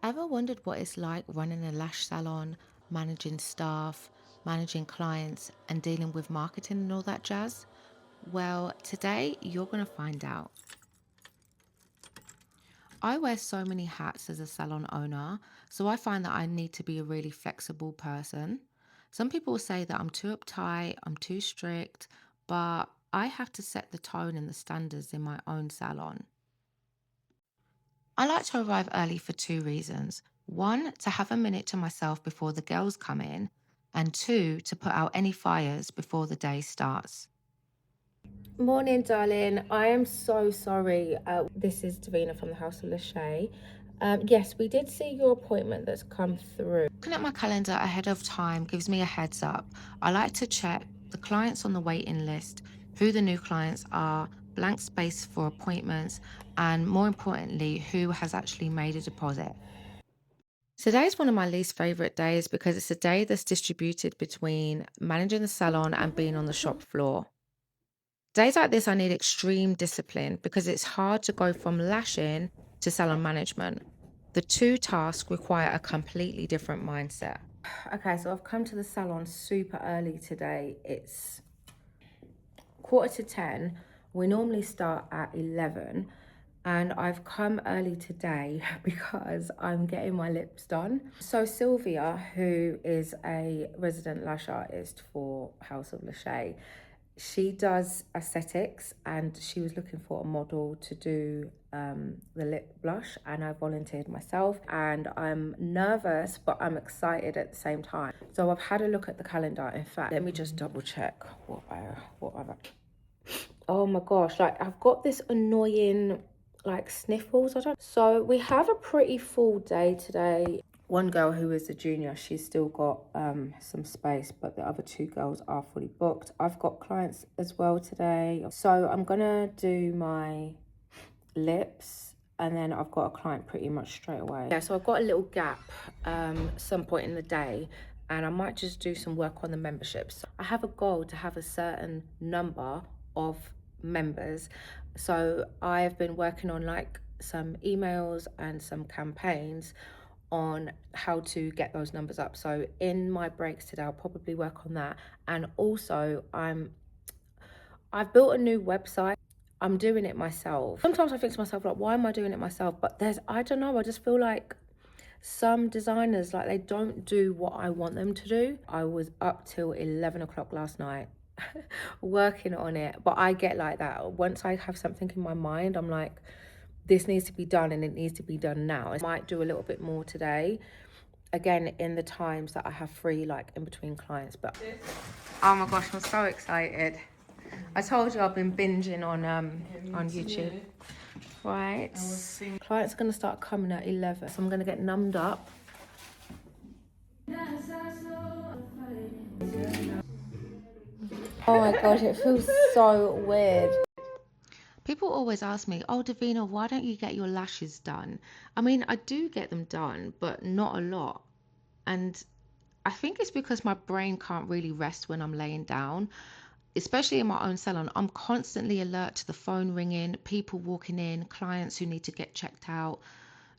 Ever wondered what it's like running a lash salon, managing staff, managing clients, and dealing with marketing and all that jazz? Well, today you're going to find out. I wear so many hats as a salon owner, so I find that I need to be a really flexible person. Some people say that I'm too uptight, I'm too strict, but I have to set the tone and the standards in my own salon. I like to arrive early for two reasons. One, to have a minute to myself before the girls come in, and two, to put out any fires before the day starts. Morning, darling. I am so sorry. This is Davina from the House of LASHÈ. Yes, we did see your appointment that's come through. Looking at my calendar ahead of time gives me a heads up. I like to check the clients on the waiting list, who the new clients are, blank space for appointments, and more importantly, who has actually made a deposit. Today is one of my least favorite days because it's a day that's distributed between managing the salon and being on the shop floor. Days like this, I need extreme discipline because it's hard to go from lashing to salon management. The two tasks require a completely different mindset. Okay, so I've come to the salon super early today. It's 9:45. We normally start at 11, and I've come early today because I'm getting my lips done. So Sylvia, who is a resident lash artist for House of LASHÈ, she does aesthetics, and she was looking for a model to do the lip blush, and I volunteered myself, and I'm nervous but I'm excited at the same time. So I've had a look at the calendar. In fact, let me just double check what I've oh my gosh, like I've got this annoying like sniffles. I don't. So we have a pretty full day today. One girl who is a junior, she's still got some space, but the other two girls are fully booked. I've got clients as well today. So I'm gonna do my lips, and then I've got a client pretty much straight away. Yeah, so I've got a little gap some point in the day, and I might just do some work on the memberships. I have a goal to have a certain number of members, so I've been working on like some emails and some campaigns on how to get those numbers up. So in my breaks today, I'll probably work on that. And also I've built a new website. I'm doing it myself. Sometimes I think to myself, like, why am I doing it myself? But I don't know, I just feel like some designers, like, they don't do what I want them to do. I was up till 11 o'clock last night working on it. But I get like that. Once I have something in my mind, I'm like, this needs to be done and it needs to be done now. I might do a little bit more today. Again, in the times that I have free, like in between clients. But oh my gosh, I'm so excited. I told you I've been binging on YouTube. Right. Clients are gonna start coming at 11, so I'm gonna get numbed up. Oh my gosh, it feels so weird. People always ask me, oh, Davina, why don't you get your lashes done? I mean, I do get them done, but not a lot. And I think it's because my brain can't really rest when I'm laying down, especially in my own salon. I'm constantly alert to the phone ringing, people walking in, clients who need to get checked out.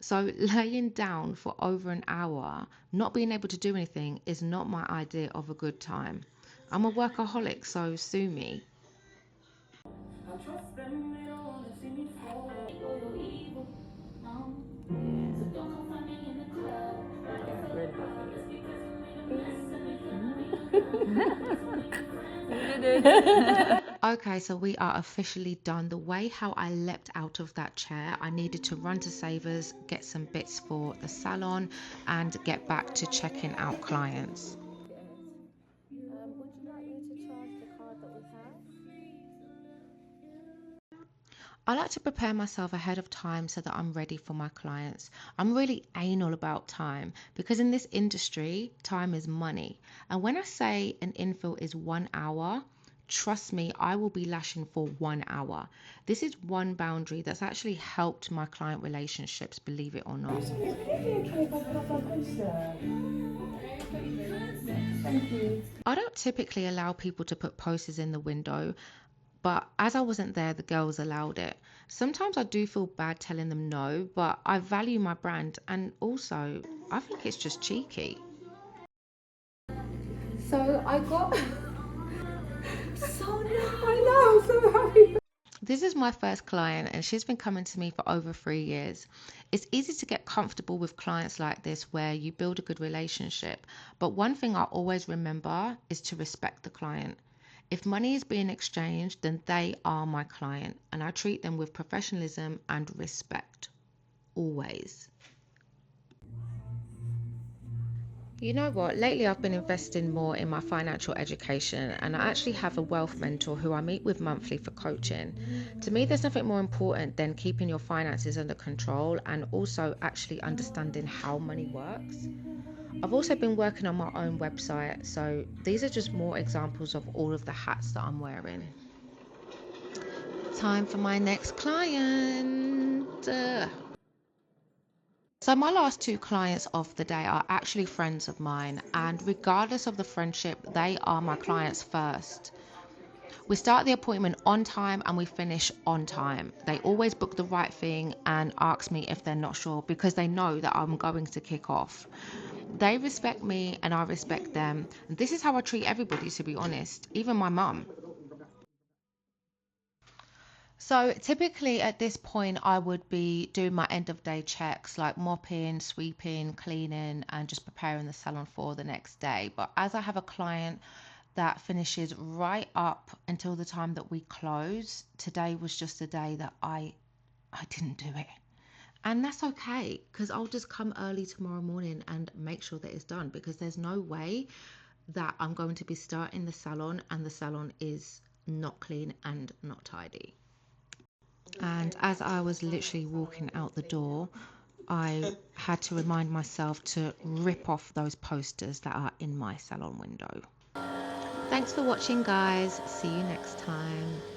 So laying down for over an hour, not being able to do anything is not my idea of a good time. I'm a workaholic, so sue me. Okay, so we are officially done. The way how I leapt out of that chair, I needed to run to Savers, get some bits for the salon, and get back to checking out clients. Would you like me to charge the card that we have? I like to prepare myself ahead of time so that I'm ready for my clients. I'm really anal about time because in this industry, time is money. And when I say an infill is 1 hour, trust me, I will be lashing for 1 hour. This is one boundary that's actually helped my client relationships, believe it or not. I don't typically allow people to put posters in the window, But as I wasn't there, the girls allowed it. Sometimes I do feel bad telling them no, but I value my brand, and also I think it's just cheeky. So I got so nice. I know, I'm so happy. This is my first client, and she's been coming to me for over 3 years. It's easy to get comfortable with clients like this where you build a good relationship. But one thing I always remember is to respect the client. If money is being exchanged, then they are my client, and I treat them with professionalism and respect. Always. You know what? Lately, I've been investing more in my financial education, and I actually have a wealth mentor who I meet with monthly for coaching. To me, there's nothing more important than keeping your finances under control and also actually understanding how money works. I've also been working on my own website, so these are just more examples of all of the hats that I'm wearing. Time for my next client. So my last two clients of the day are actually friends of mine, and regardless of the friendship, they are my clients first. We start the appointment on time and we finish on time. They always book the right thing and ask me if they're not sure because they know that I'm going to kick off. They respect me and I respect them. This is how I treat everybody, to be honest, even my mum. So typically at this point, I would be doing my end of day checks like mopping, sweeping, cleaning, and just preparing the salon for the next day. But as I have a client that finishes right up until the time that we close, today was just a day that I didn't do it. And that's okay, because I'll just come early tomorrow morning and make sure that it's done, because there's no way that I'm going to be starting the salon and the salon is not clean and not tidy. And as I was literally walking out the door, I had to remind myself to rip off those posters that are in my salon window. Thanks for watching, guys. See you next time.